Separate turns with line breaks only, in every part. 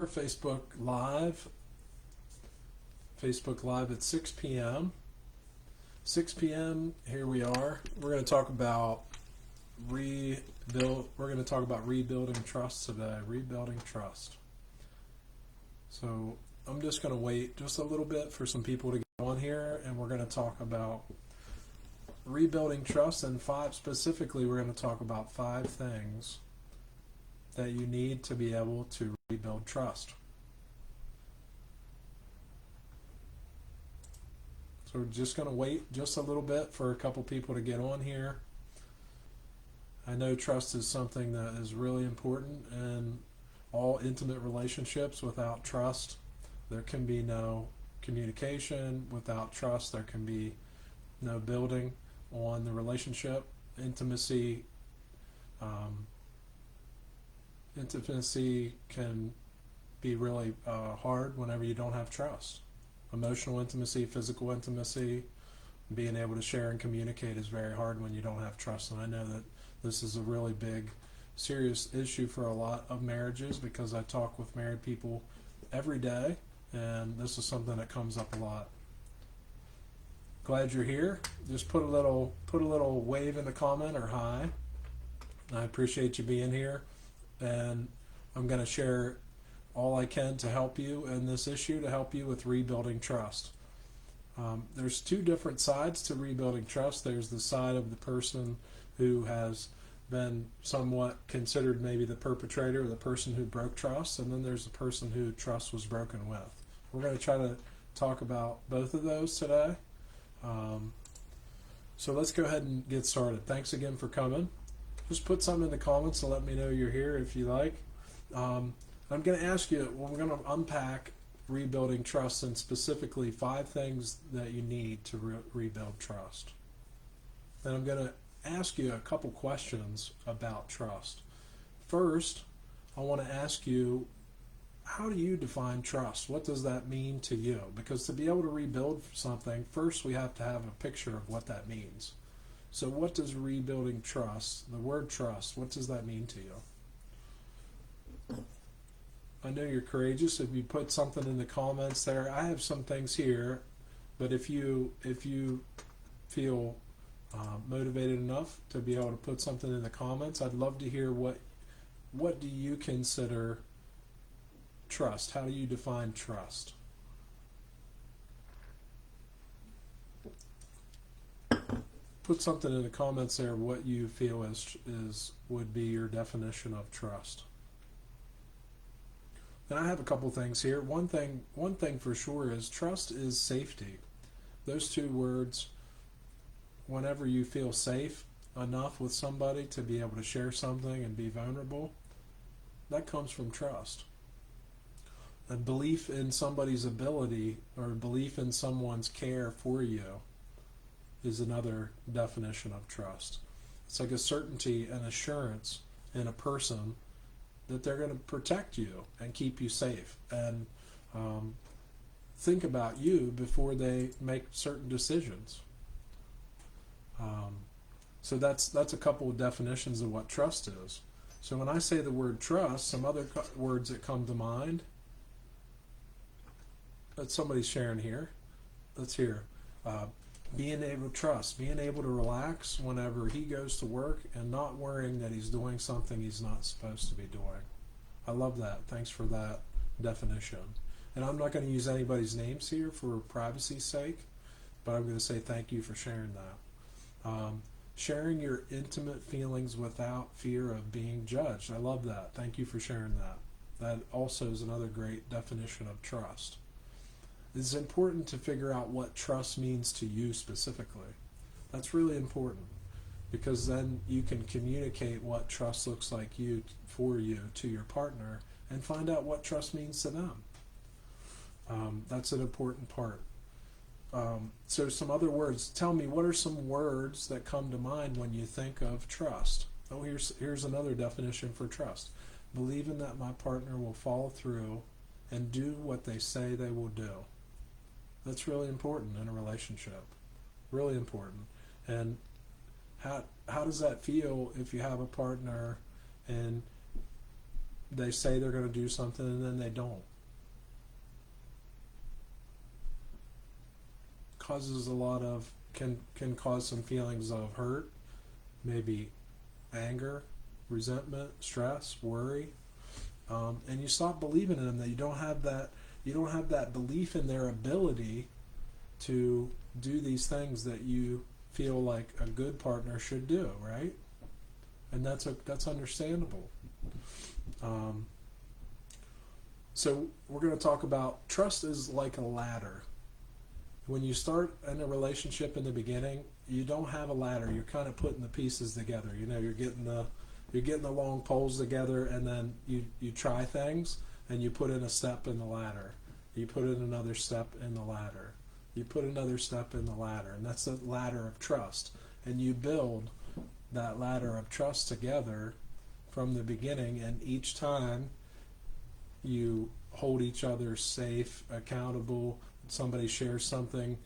Facebook Live. Facebook Live at 6 p.m. 6 p.m. Here we are. We're going to talk about rebuilding trust today. Rebuilding trust. So I'm just going to wait just a little bit for some people to get on here, and we're going to talk about rebuilding trust. And specifically, we're going to talk about 5 things that you need to be able to rebuild trust. So we're just going to wait just a little bit for a couple people to get on here. I know trust is something that is really important in all intimate relationships. Without trust, there can be no communication. Without trust, there can be no building on the relationship. Intimacy can be really hard whenever you don't have trust. Emotional intimacy, physical intimacy, being able to share and communicate is very hard when you don't have trust. And I know that this is a really big, serious issue for a lot of marriages, because I talk with married people every day, and this is something that comes up a lot. Glad you're here. Just put a little wave in the comment or hi. I appreciate you being here, and I'm going to share all I can to help you in this issue, to help you with rebuilding trust. There's 2 different sides to rebuilding trust. There's the side of the person who has been somewhat considered maybe the perpetrator, or the person who broke trust, and then there's the person who trust was broken with. We're going to try to talk about both of those today. So let's go ahead and get started. Thanks again for coming. Just put something in the comments to let me know you're here if you like. I'm going to ask you, we're going to unpack rebuilding trust, and specifically 5 things that you need to rebuild trust. Then I'm going to ask you a couple questions about trust. First, I want to ask you, how do you define trust? What does that mean to you? Because to be able to rebuild something, first we have to have a picture of what that means. So what does rebuilding trust, the word trust, what does that mean to you? I know you're courageous if you put something in the comments there. I have some things here, but if you feel motivated enough to be able to put something in the comments, I'd love to hear what do you consider trust? How do you define trust? Put something in the comments there what you feel would be your definition of trust. And I have a couple things here. One thing for sure is trust is safety. Those 2 words, whenever you feel safe enough with somebody to be able to share something and be vulnerable, that comes from trust. A belief in somebody's ability, or belief in someone's care for you, is another definition of trust. It's like a certainty and assurance in a person that they're going to protect you and keep you safe, and think about you before they make certain decisions. So that's a couple of definitions of what trust is. So when I say the word trust, some other words that come to mind that somebody's sharing here. Let's hear. Being able to trust, being able to relax whenever he goes to work and not worrying that he's doing something he's not supposed to be doing. I love that. Thanks for that definition. And I'm not going to use anybody's names here for privacy's sake, but I'm going to say thank you for sharing that. Sharing your intimate feelings without fear of being judged. I love that. Thank you for sharing that. That also is another great definition of trust. It's important to figure out what trust means to you specifically. That's really important, because then you can communicate what trust looks like for you to your partner, and find out what trust means to them. That's an important part. So some other words. Tell me, what are some words that come to mind when you think of trust? Oh, here's another definition for trust. Believing that my partner will follow through and do what they say they will do. That's really important in a relationship. Really important. And how does that feel if you have a partner and they say they're going to do something and then they don't. Causes a lot of, can cause some feelings of hurt, maybe anger, resentment, stress, worry, and you stop believing in them. That you don't have that belief in their ability to do these things that you feel like a good partner should do, right? And that's understandable. So we're going to talk about trust is like a ladder. When you start in a relationship in the beginning, you don't have a ladder. You're kind of putting the pieces together. You know, you're getting the long poles together, and then you try things, and you put in a step in the ladder. You put in another step in the ladder. You put another step in the ladder, and that's the ladder of trust. And you build that ladder of trust together from the beginning, and each time you hold each other safe, accountable. Somebody shares something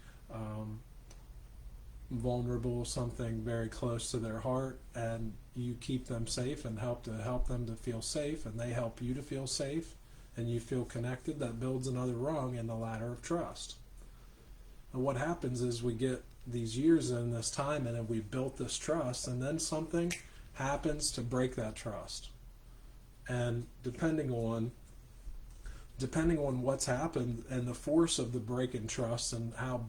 vulnerable, something very close to their heart, and you keep them safe and help them to feel safe, and they help you to feel safe, and you feel connected. That builds another rung in the ladder of trust. And what happens is we get these years in this time, and then we've built this trust, and then something happens to break that trust. And depending on what's happened and the force of the break in trust, and how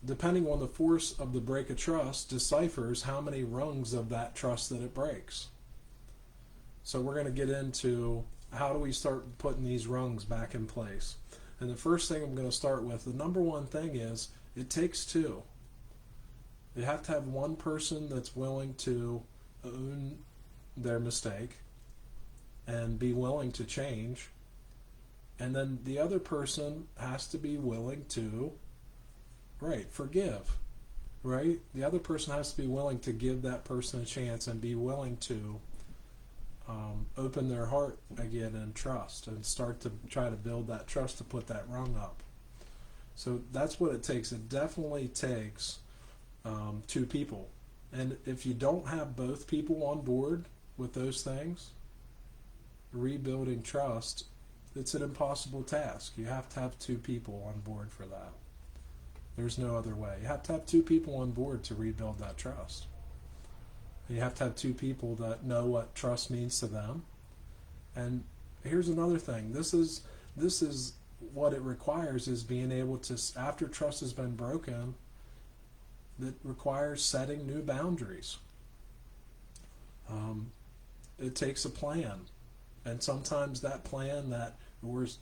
depending on the force of the break of trust deciphers how many rungs of that trust that it breaks. So we're going to get into how do we start putting these rungs back in place. And the first thing I'm going to start with, the number one thing is, it takes two. You have to have one person that's willing to own their mistake and be willing to change, and then the other person has to be willing to forgive, right? The other person has to be willing to give that person a chance and be willing to open their heart again and trust, and start to try to build that trust to put that rung up. So that's what it takes. It definitely takes two people, and if you don't have both people on board with those things, rebuilding trust, it's an impossible task. You have to have two people on board for that. There's no other way. You have to have two people on board to rebuild that trust. You have to have two people that know what trust means to them. And here's another thing. This is what it requires, is being able to, after trust has been broken, that requires setting new boundaries. It takes a plan. And sometimes that plan,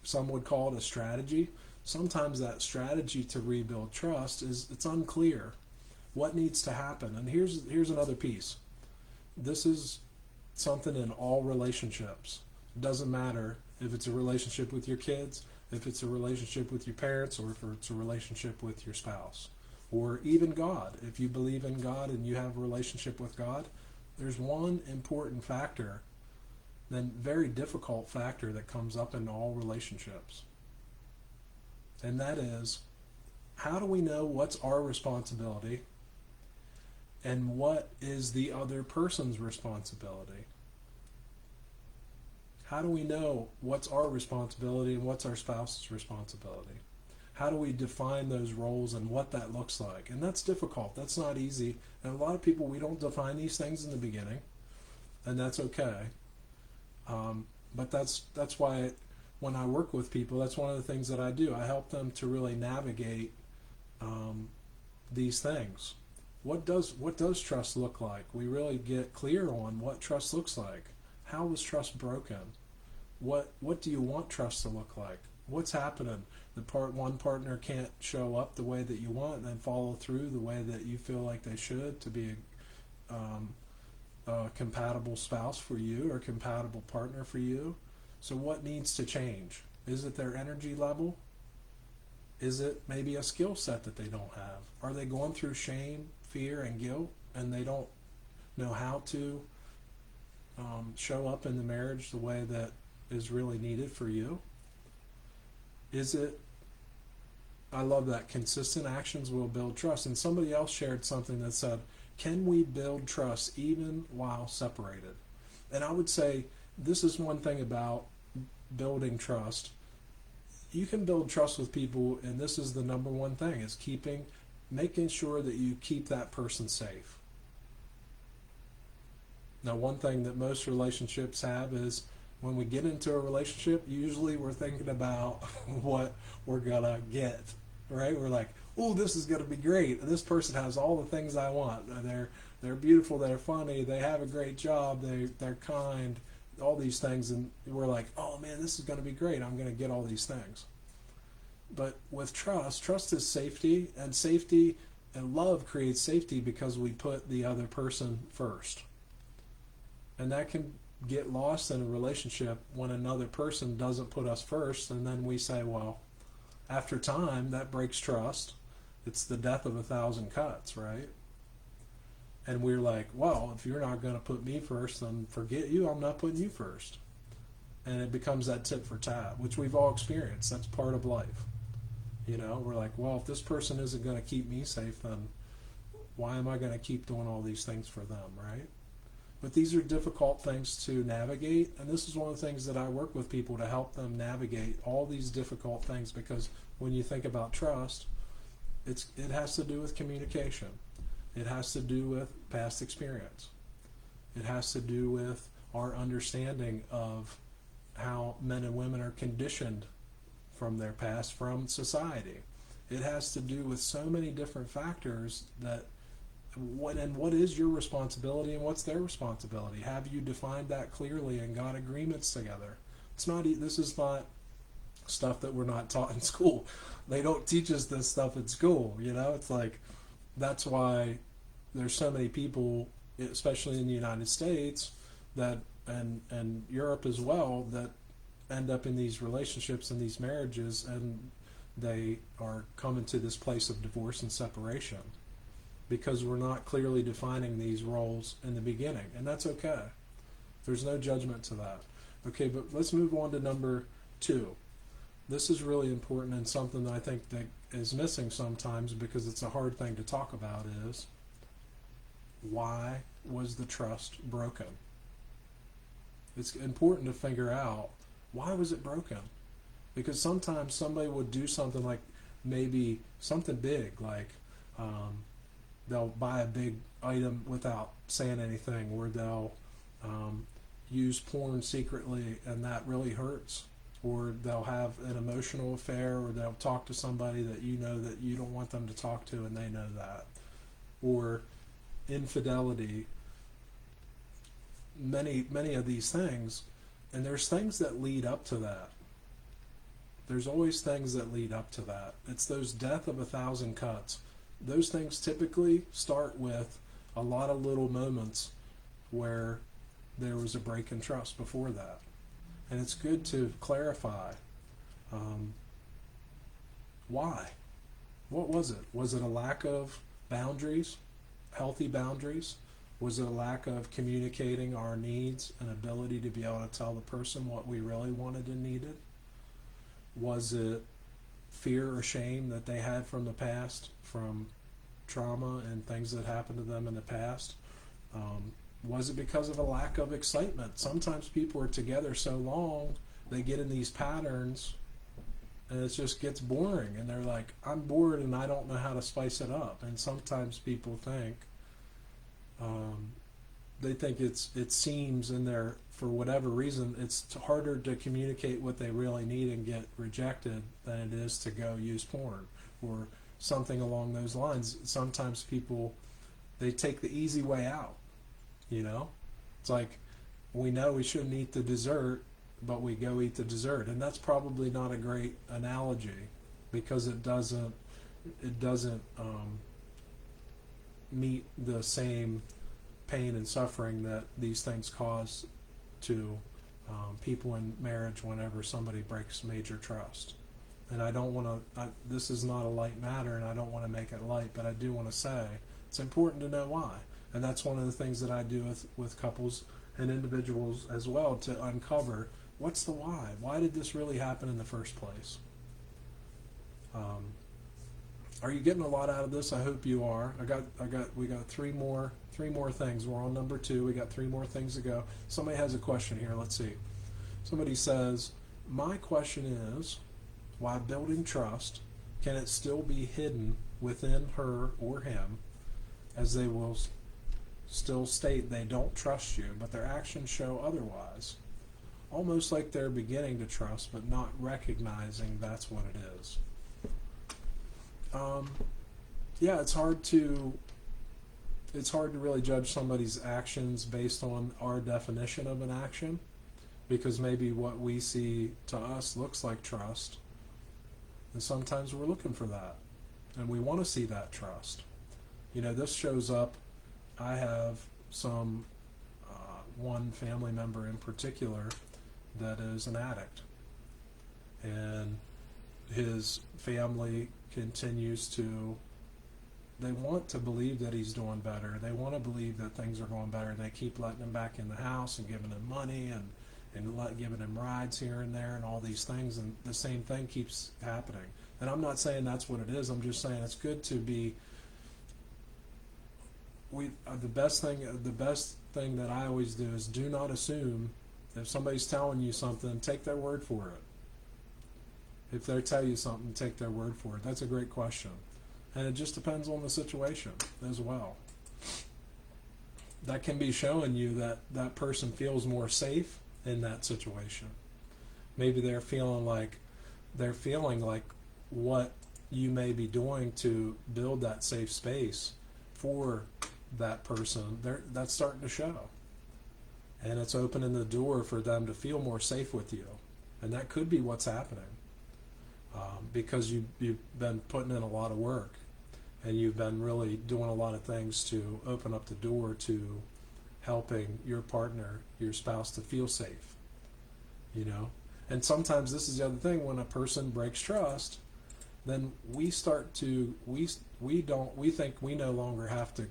some would call it a strategy, sometimes that strategy to rebuild trust it's unclear what needs to happen. And here's another piece. This is something in all relationships. It doesn't matter if it's a relationship with your kids, if it's a relationship with your parents, or if it's a relationship with your spouse, or even God. If you believe in God and you have a relationship with God, there's one important factor, then very difficult factor, that comes up in all relationships. And that is, how do we know what's our responsibility and what is the other person's responsibility? How do we know what's our responsibility and what's our spouse's responsibility? How do we define those roles and what that looks like? And that's difficult. That's not easy. And a lot of people, we don't define these things in the beginning, and that's okay. But that's why when I work with people, that's one of the things that I do. I help them to really navigate these things. What does trust look like? We really get clear on what trust looks like. How was trust broken? What do you want trust to look like? What's happening? One partner can't show up the way that you want and then follow through the way that you feel like they should to be a compatible spouse for you or compatible partner for you. So what needs to change? Is it their energy level? Is it maybe a skill set that they don't have? Are they going through shame, fear, and guilt, and they don't know how to show up in the marriage the way that is really needed for you? Is it, I love that, consistent actions will build trust. And somebody else shared something that said, Can we build trust even while separated? And I would say this is one thing about building trust. You can build trust with people, and this is the number one thing, is making sure that you keep that person safe. Now, one thing that most relationships have is when we get into a relationship, usually we're thinking about what we're gonna get, right? We're like, oh, this is gonna be great. This person has all the things I want. They're beautiful. They're funny. They have a great job. They're kind. All these things, and we're like, oh man, this is gonna be great. I'm gonna get all these things. But with trust is safety, and love creates safety because we put the other person first. And that can get lost in a relationship when another person doesn't put us first, and then we say, well, after time, that breaks trust. It's the death of 1,000 cuts, right? And we're like, well, if you're not going to put me first, then forget you, I'm not putting you first. And it becomes that tit for tat, which we've all experienced. That's part of life. We're like, well, if this person isn't going to keep me safe, then why am I going to keep doing all these things for them, right? But these are difficult things to navigate, and this is one of the things that I work with people to help them navigate all these difficult things, because when you think about trust, it has to do with communication. It has to do with past experience. It has to do with our understanding of how men and women are conditioned from their past, from society. It has to do with so many different factors that what is your responsibility and what's their responsibility? Have you defined that clearly and got agreements together? This is not stuff that we're not taught in school. They don't teach us this stuff in school, It's like, that's why there's so many people, especially in the United States, that and Europe as well, that end up in these relationships and these marriages, and they are coming to this place of divorce and separation because we're not clearly defining these roles in the beginning. And that's okay. There's no judgment to that. Okay, but let's move on to number 2. This is really important, and something that I think that is missing sometimes because it's a hard thing to talk about, is why was the trust broken? It's important to figure out, why was it broken? Because sometimes somebody would do something like maybe something big, like they'll buy a big item without saying anything, or they'll use porn secretly, and that really hurts. Or they'll have an emotional affair, or they'll talk to somebody that that you don't want them to talk to, and they know that. Or infidelity, many of these things, and there's things that lead up to that. There's always things that lead up to that. It's those death of 1,000 cuts. Those things typically start with a lot of little moments where there was a break in trust before that. And it's good to clarify why. What was it? Was it a lack of boundaries, healthy boundaries? Was it a lack of communicating our needs and ability to be able to tell the person what we really wanted and needed? Was it fear or shame that they had from the past, from trauma and things that happened to them in the past? Was it because of a lack of excitement? Sometimes people are together so long, they get in these patterns, and it just gets boring, and they're like, I'm bored and I don't know how to spice it up. And sometimes people think, it seems in their, for whatever reason, it's harder to communicate what they really need and get rejected than it is to go use porn or something along those lines. Sometimes people, they take the easy way out. It's like, we know we shouldn't eat the dessert, but we go eat the dessert. And that's probably not a great analogy, because it doesn't meet the same pain and suffering that these things cause to people in marriage whenever somebody breaks major trust. And I don't want to, this is not a light matter, and I don't want to make it light, but I do want to say it's important to know why. And that's one of the things that I do with couples and individuals as well, to uncover what's the why. Why did this really happen in the first place? Are you getting a lot out of this? I hope you are. We got three more things. We're on number 2. We got 3 more things to go. Somebody has a question here. Let's see. Somebody says, my question is, why building trust, can it still be hidden within her or him, as they will still state they don't trust you, but their actions show otherwise? Almost like they're beginning to trust, but not recognizing that's what it is. Yeah, it's hard to really judge somebody's actions based on our definition of an action, because maybe what we see to us looks like trust, and sometimes we're looking for that, and we want to see that trust. This shows up. I have one family member in particular that is an addict, and his family continues to, they want to believe that he's doing better. They want to believe that things are going better. They keep letting him back in the house and giving him money and giving him rides here and there and all these things, and the same thing keeps happening. And I'm not saying that's what it is. I'm just saying it's good to be. The best thing that I always do is do not assume. If somebody's telling you something, take their word for it. If they tell you something, take their word for it. That's a great question. And it just depends on the situation as well. That can be showing you that that person feels more safe in that situation. Maybe they're feeling like what you may be doing to build that safe space for that person, that's starting to show. And it's opening the door for them to feel more safe with you. And that could be what's happening. Because you've been putting in a lot of work, and you've been really doing a lot of things to open up the door to helping your partner, your spouse, to feel safe. And sometimes this is the other thing, when a person breaks trust, then we start to, we think we no longer have to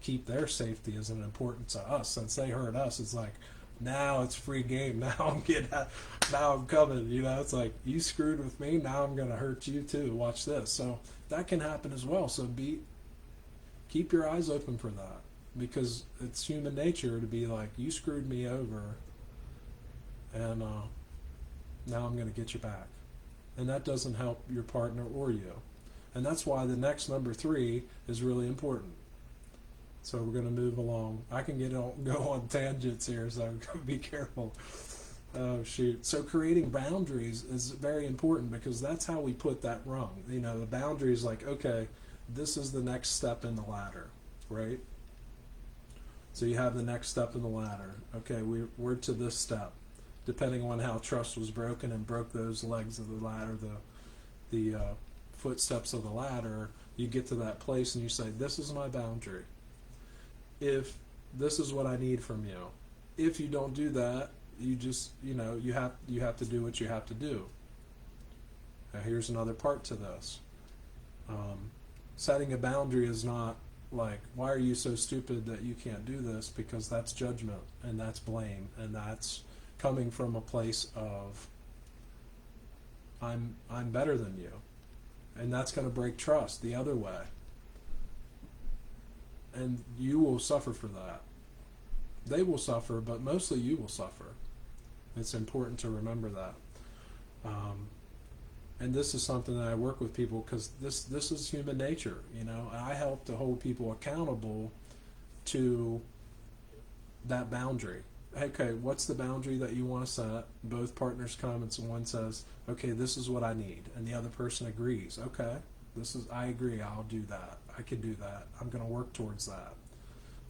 keep their safety as an important to us. Since they hurt us, it's like, now it's free game. Now I'm coming. It's like, you screwed with me, now I'm going to hurt you too. Watch this. So that can happen as well. So keep your eyes open for that, because it's human nature to be like, you screwed me over, and now I'm going to get you back. And that doesn't help your partner or you. And that's why the next number 3 is really important. So we're going to move along. I can go on tangents here, so be careful. Oh, shoot. So creating boundaries is very important, because that's how we put that rung. The boundary is like, okay, this is the next step in the ladder, right? So you have the next step in the ladder. Okay, we're to this step. Depending on how trust was broken and broke those legs of the ladder, the footsteps of the ladder, you get to that place and you say, this is my boundary. If this is what I need from you. If you don't do that, you just, you have to do what you have to do. Now here's another part to this. Setting a boundary is not like, why are you so stupid that you can't do this? Because that's judgment, and that's blame, and that's coming from a place of, I'm better than you. And that's going to break trust the other way. And you will suffer for that. They will suffer, but mostly you will suffer. It's important to remember that. And this is something that I work with people, because this is human nature. I help to hold people accountable to that boundary. Okay, what's the boundary that you want to set? Both partners come and someone says, okay, this is what I need. And the other person agrees. Okay, I agree, I'll do that. I can do that. I'm going to work towards that.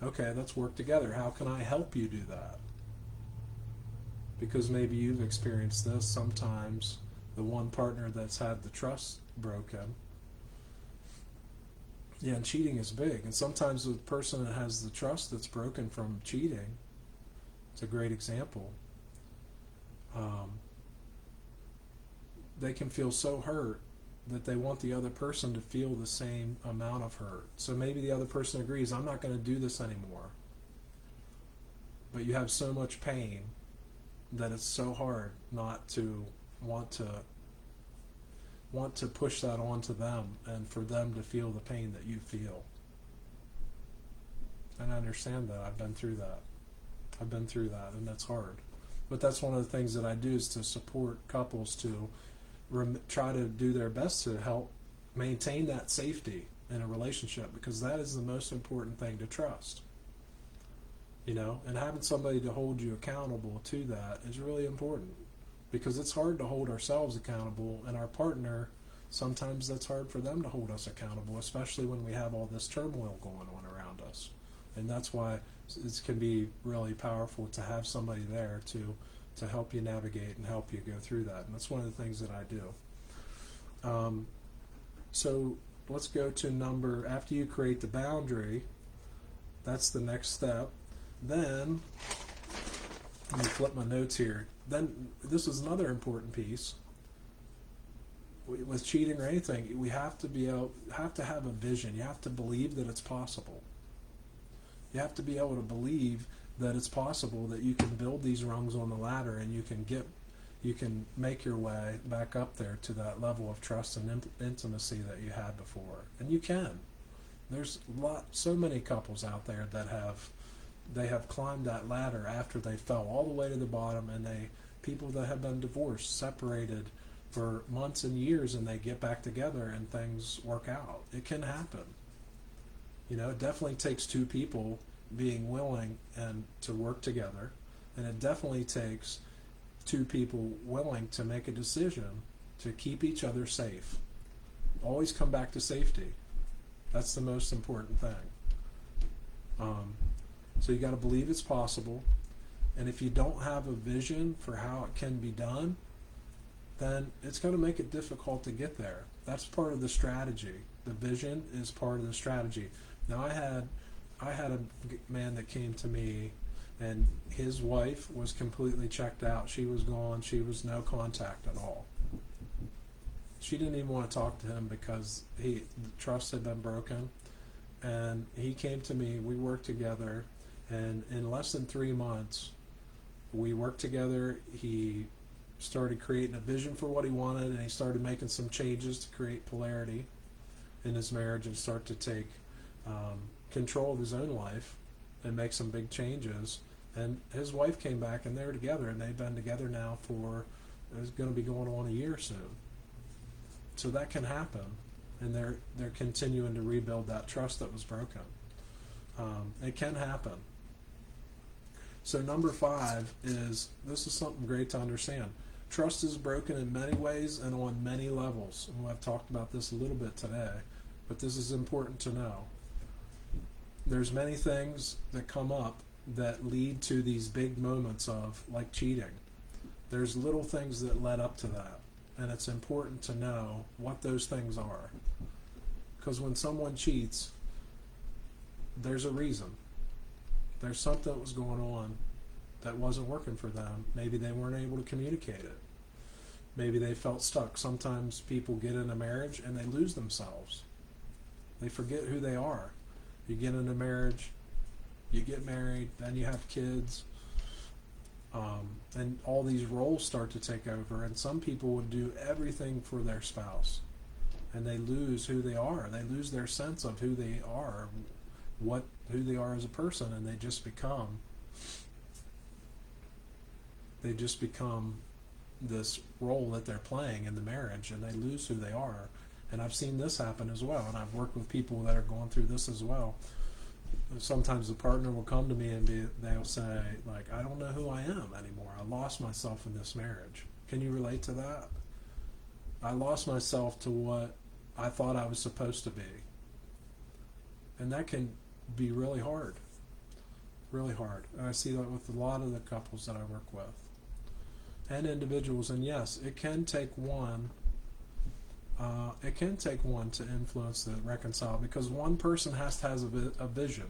Okay, let's work together. How can I help you do that? Because maybe you've experienced this. Sometimes the one partner that's had the trust broken, and cheating is big. And sometimes the person that has the trust that's broken from cheating, it's a great example. They can feel so hurt that they want the other person to feel the same amount of hurt. So maybe the other person agrees, I'm not going to do this anymore. But you have so much pain that it's so hard not to want to want to push that onto them and for them to feel the pain that you feel. And I understand that. I've been through that. And that's hard. But that's one of the things that I do, is to support couples to try to do their best to help maintain that safety in a relationship, because that is the most important thing, to trust. And having somebody to hold you accountable to that is really important, because it's hard to hold ourselves accountable, and our partner, sometimes that's hard for them to hold us accountable, especially when we have all this turmoil going on around us. And that's why it can be really powerful to have somebody there to help you navigate and help you go through that. And that's one of the things that I do. So let's go to after you create the boundary, that's the next step. Then, let me flip my notes here. Then, this is another important piece. With cheating or anything, we have to have a vision. You have to believe that it's possible. You have to be able to believe that it's possible that you can build these rungs on the ladder, and you can make your way back up there to that level of trust and intimacy that you had before. And you can. There's so many couples out there that have climbed that ladder after they fell all the way to the bottom, and people that have been divorced, separated for months and years, and they get back together and things work out. It can happen. It definitely takes two people being willing and to work together, and it definitely takes two people willing to make a decision to keep each other safe. Always come back to safety. That's the most important thing. So you got to believe it's possible, and if you don't have a vision for how it can be done, then it's going to make it difficult to get there. That's part of the strategy. The vision is part of the strategy. Now, I had a man that came to me, and his wife was completely checked out. She was gone. She was no contact at all. She didn't even want to talk to him because the trust had been broken. And he came to me. We worked together, and in less than 3 months, we worked together. He started creating a vision for what he wanted, and he started making some changes to create polarity in his marriage and start to take control of his own life and make some big changes. And his wife came back, and they were together, and they've been together now it's going to be going on a year soon. So that can happen, and they're continuing to rebuild that trust that was broken. It can happen. So number 5 is, this is something great to understand. Trust is broken in many ways and on many levels. And I've talked about this a little bit today, but this is important to know. There's many things that come up that lead to these big moments of, like, cheating. There's little things that led up to that, and it's important to know what those things are. Because when someone cheats, there's a reason. There's something that was going on that wasn't working for them. Maybe they weren't able to communicate it. Maybe they felt stuck. Sometimes people get in a marriage and they lose themselves. They forget who they are. You get in a marriage, you get married, then you have kids, and all these roles start to take over, and some people would do everything for their spouse, and they lose who they are. They lose their sense of who they are, who they are as a person, and they just become this role that they're playing in the marriage, and they lose who they are. And I've seen this happen as well, and I've worked with people that are going through this as well. Sometimes the partner will come to me and they'll say, like, I don't know who I am anymore. I lost myself in this marriage. Can you relate to that? I lost myself to what I thought I was supposed to be. And that can be really hard. Really hard. And I see that with a lot of the couples that I work with. And individuals. And yes, it can take one to influence the reconcile, because one person has to have a vision.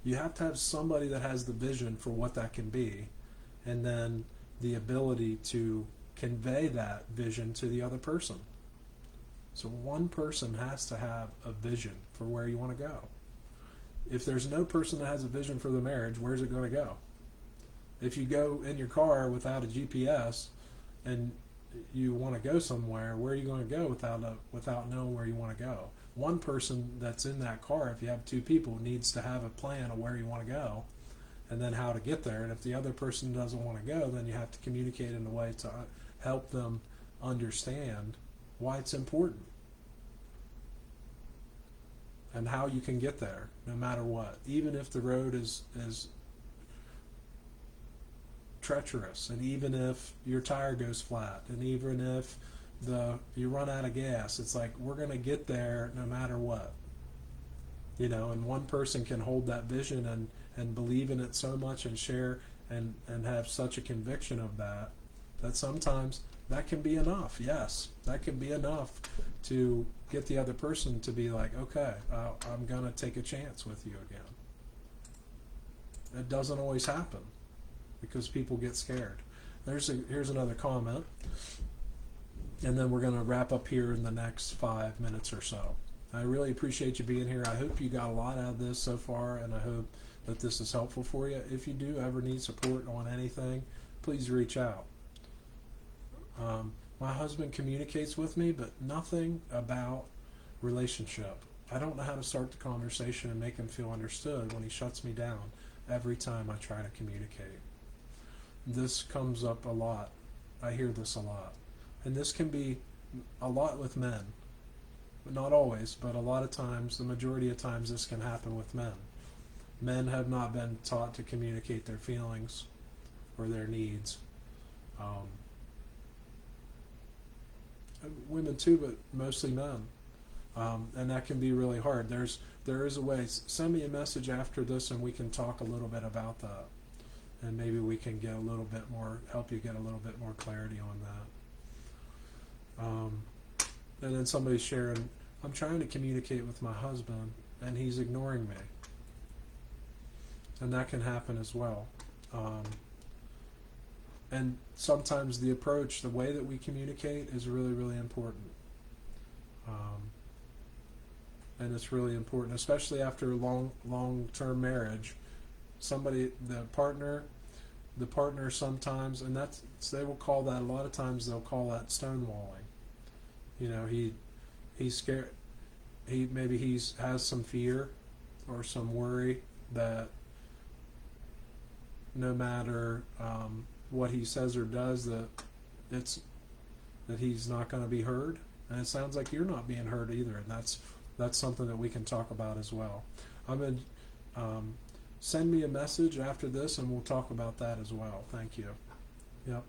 You have to have somebody that has the vision for what that can be, and then the ability to convey that vision to the other person. So one person has to have a vision for where you want to go. If there's no person that has a vision for the marriage, where's it going to go? If you go in your car without a GPS and you want to go somewhere, where are you going to go without knowing where you want to go? One person that's in that car, if you have two people, needs to have a plan of where you want to go and then how to get there. And if the other person doesn't want to go, then you have to communicate in a way to help them understand why it's important and how you can get there no matter what, even if the road is treacherous, and even if your tire goes flat, and even if you run out of gas. It's like, we're going to get there no matter what, and one person can hold that vision and believe in it so much and share and have such a conviction of that sometimes that can be enough. Yes, that can be enough to get the other person to be like, okay, I'm going to take a chance with you again. It doesn't always happen because people get scared. Here's another comment, and then we're going to wrap up here in the next 5 minutes or so. I really appreciate you being here. I hope you got a lot out of this so far, and I hope that this is helpful for you. If you do ever need support on anything, please reach out. My husband communicates with me, but nothing about relationship. I don't know how to start the conversation and make him feel understood when he shuts me down every time I try to communicate. This comes up a lot. I hear this a lot. And this can be a lot with men. But not always, but a lot of times, the majority of times, this can happen with men. Men have not been taught to communicate their feelings or their needs. Women too, but mostly men. And that can be really hard. There is a way. Send me a message after this and we can talk a little bit about that. And maybe we can get a little bit more, help you get a little bit more clarity on that. And then somebody's sharing, I'm trying to communicate with my husband and he's ignoring me. And that can happen as well. And sometimes the approach, the way that we communicate is really, really important. And it's really important, especially after a long-term marriage. The partner sometimes, and they will call that, a lot of times they'll call that stonewalling. He's scared. Maybe has some fear or some worry that no matter what he says or does, that he's not going to be heard. And it sounds like you're not being heard either, and that's something that we can talk about as well. Send me a message after this, and we'll talk about that as well. Thank you. Yep.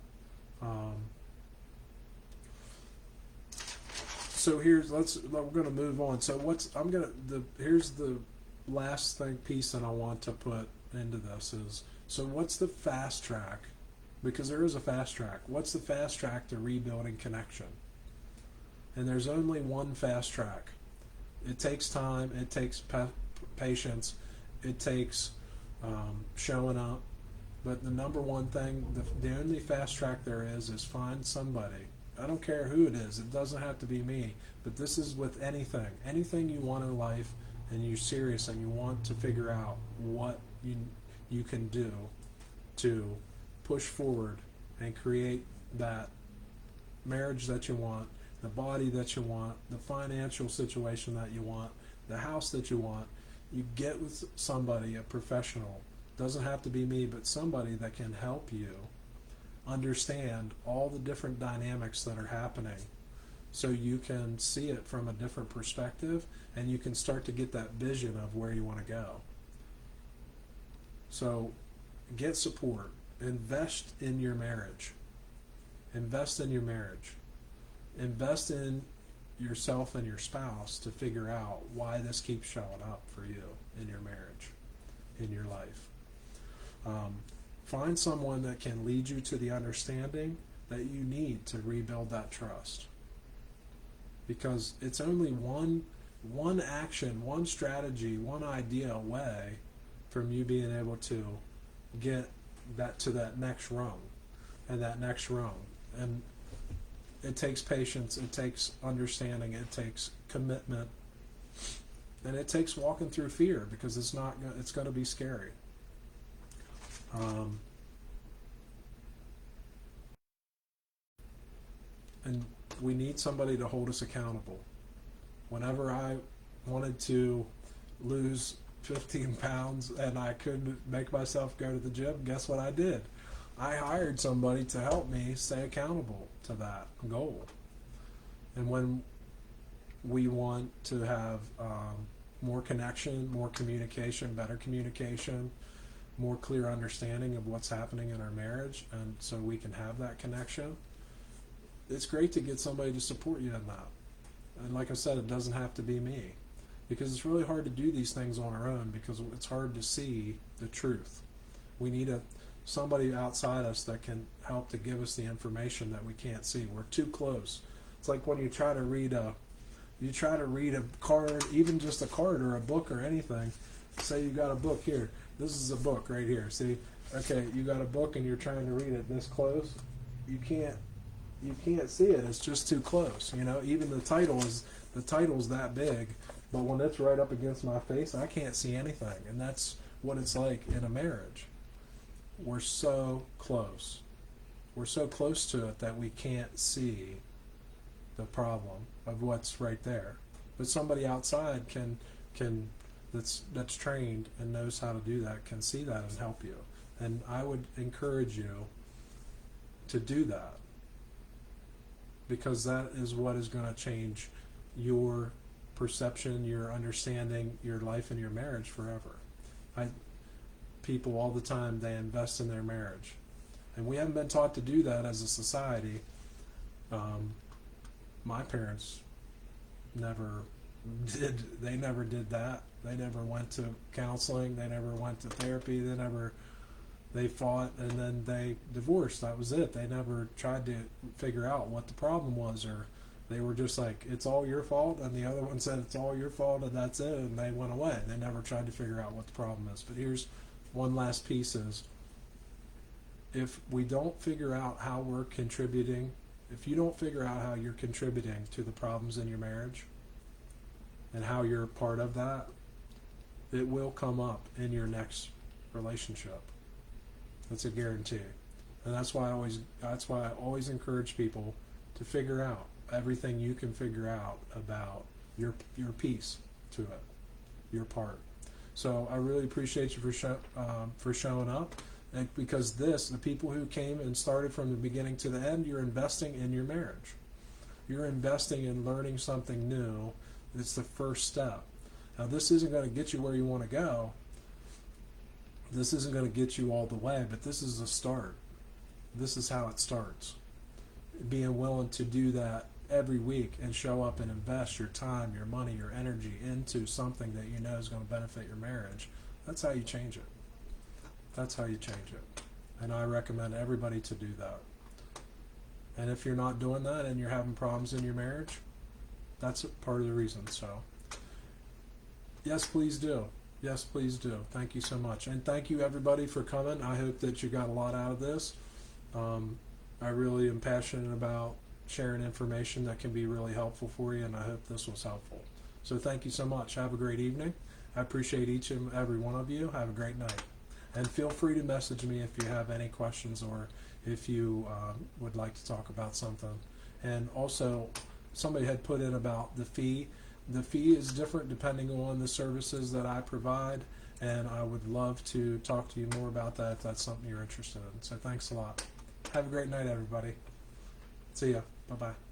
So we're going to move on. So here's the last piece that I want to put into this is, so what's the fast track? Because there is a fast track. What's the fast track to rebuilding connection? And there's only one fast track. It takes time. It takes patience. It takes showing up. But the number one thing, the only fast track there is find somebody. I don't care who it is. It doesn't have to be me. But this is with anything. Anything you want in life and you're serious and you want to figure out what you can do to push forward and create that marriage that you want, the body that you want, the financial situation that you want, the house that you want. You get with somebody, a professional. Doesn't have to be me, but somebody that can help you understand all the different dynamics that are happening so you can see it from a different perspective and you can start to get that vision of where you want to go. So get support. Invest in your marriage. Invest in your marriage. Invest in yourself and your spouse to figure out why this keeps showing up for you in your marriage, in your life. Find someone that can lead you to the understanding that you need to rebuild that trust. Because it's only one action, one strategy, one idea away from you being able to get that to that next rung and that next rung. And it takes patience, it takes understanding, it takes commitment, and it takes walking through fear because it's going to be scary. and we need somebody to hold us accountable. Whenever I wanted to lose 15 pounds and I couldn't make myself go to the gym, guess what I did? I hired somebody to help me stay accountable to that goal. And when we want to have more connection, more communication, better communication, more clear understanding of what's happening in our marriage, and so we can have that connection, it's great to get somebody to support you in that. And like I said, it doesn't have to be me, because it's really hard to do these things on our own, because it's hard to see the truth. We need somebody outside us that can help to give us the information that we can't see. We're too close. It's like when you try to read a card, even just a card or a book or anything. Say you got a book here. This is a book right here. See, okay, you got a book and you're trying to read it this close. You can't see it. It's just too close. You know, even the title's that big, but when it's right up against my face, I can't see anything. And that's what it's like in a marriage. We're so close. We're so close to it that we can't see the problem of what's right there. But somebody outside can that's trained and knows how to do that, can see that and help you. And I would encourage you to do that, because that is what is going to change your perception, your understanding, your life and your marriage forever. People all the time, they invest in their marriage, and we haven't been taught to do that as a society. My parents never did that. They never went to counseling. They never went to therapy. They fought and then they divorced. That was it. They never tried to figure out what the problem was, or they were just like, it's all your fault, and the other one said it's all your fault, and that's it, and they went away. They never tried to figure out what the problem is. But here's one last piece is, if we don't figure out how we're contributing, if you don't figure out how you're contributing to the problems in your marriage and how you're part of that, it will come up in your next relationship. That's a guarantee. And that's why I always encourage people to figure out everything you can figure out about your piece to it, your part. So I really appreciate you for showing up, and because the people who came and started from the beginning to the end, you're investing in your marriage. You're investing in learning something new. It's the first step. Now, this isn't going to get you where you want to go. This isn't going to get you all the way, but this is a start. This is how it starts. Being willing to do that every week and show up and invest your time, your money, your energy into something that you know is going to benefit your marriage. That's how you change it. That's how you change it. And I recommend everybody to do that. And if you're not doing that and you're having problems in your marriage, that's part of the reason. So, yes, please do. Yes, please do. Thank you so much. And thank you, everybody, for coming. I hope that you got a lot out of this. I really am passionate about sharing information that can be really helpful for you, and I hope this was helpful. So thank you so much. Have a great evening. I appreciate each and every one of you. Have a great night. And feel free to message me if you have any questions or if you would like to talk about something. And also, somebody had put in about the fee. The fee is different depending on the services that I provide, and I would love to talk to you more about that if that's something you're interested in. So thanks a lot. Have a great night, everybody. See ya. Bye-bye.